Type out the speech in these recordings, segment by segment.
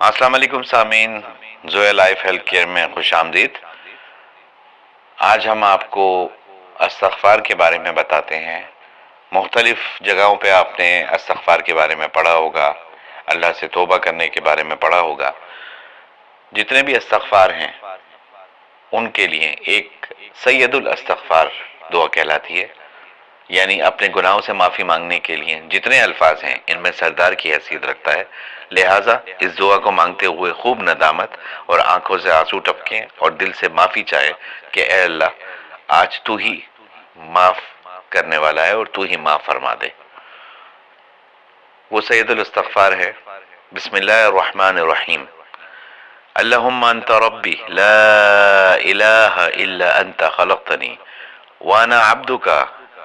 السلام علیکم سامعین، زویا لائف ہیلتھ کیئر میں خوش آمدید۔ آج ہم آپ کو استغفار کے بارے میں بتاتے ہیں۔ مختلف جگہوں پہ آپ نے استغفار کے بارے میں پڑھا ہوگا، اللہ سے توبہ کرنے کے بارے میں پڑھا ہوگا۔ جتنے بھی استغفار ہیں ان کے لیے ایک سید الاستغفار دعا کہلاتی ہے، یعنی اپنے گناہوں سے معافی مانگنے کے لیے جتنے الفاظ ہیں ان میں سردار کی حیثیت رکھتا ہے۔ لہٰذا اس دعا کو مانگتے ہوئے خوب ندامت اور آنکھوں سے آنسو ٹپکیں اور دل سے معافی چاہے کہ اے اللہ، آج تو ہی معاف کرنے والا ہے اور تو ہی معاف فرما دے۔ وہ سید الاستغفار ہے، بسم اللہ الرحمن الرحیم۔ اللہم انت ربی لا الہ الا انت خلقتنی وانا عبدک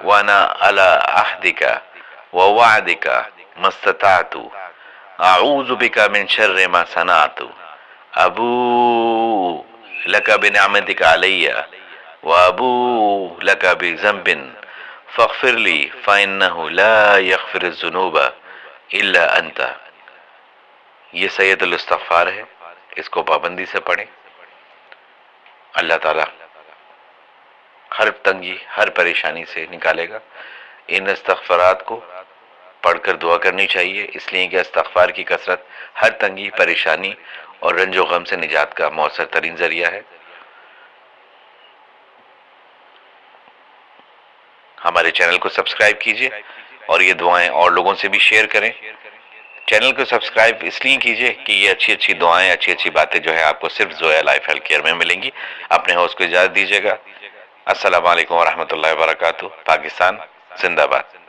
وانا علی عہدک ووعدک ما استطعت اعوذ بک من شر ما صنعت ابوء لک بنعمتک علی وابوء لک بذنب فاغفر لی فانہ لا یغفر الذنوب الا انت۔ یہ سید الاستغفار ہے، اس کو پابندی سے پڑھیں۔ اللہ تعالیٰ ہر تنگی، ہر پریشانی سے نکالے گا۔ ان استغفارات کو پڑھ کر دعا کرنی چاہیے، اس لیے کہ استغفار کی کثرت ہر تنگی، پریشانی اور رنج و غم سے نجات کا مؤثر ترین ذریعہ ہے۔ ہمارے چینل کو سبسکرائب کیجیے اور یہ دعائیں اور لوگوں سے بھی شیئر کریں۔ چینل کو سبسکرائب اس لیے کیجیے کہ یہ اچھی اچھی دعائیں، اچھی اچھی باتیں جو ہے آپ کو صرف زویا لائف ہیلتھ کیئر میں ملیں گی۔ اپنے ہوسٹ کو اجازت دیجیے گا۔ السلام علیکم ورحمۃ اللہ وبرکاتہ۔ پاکستان زندہ باد۔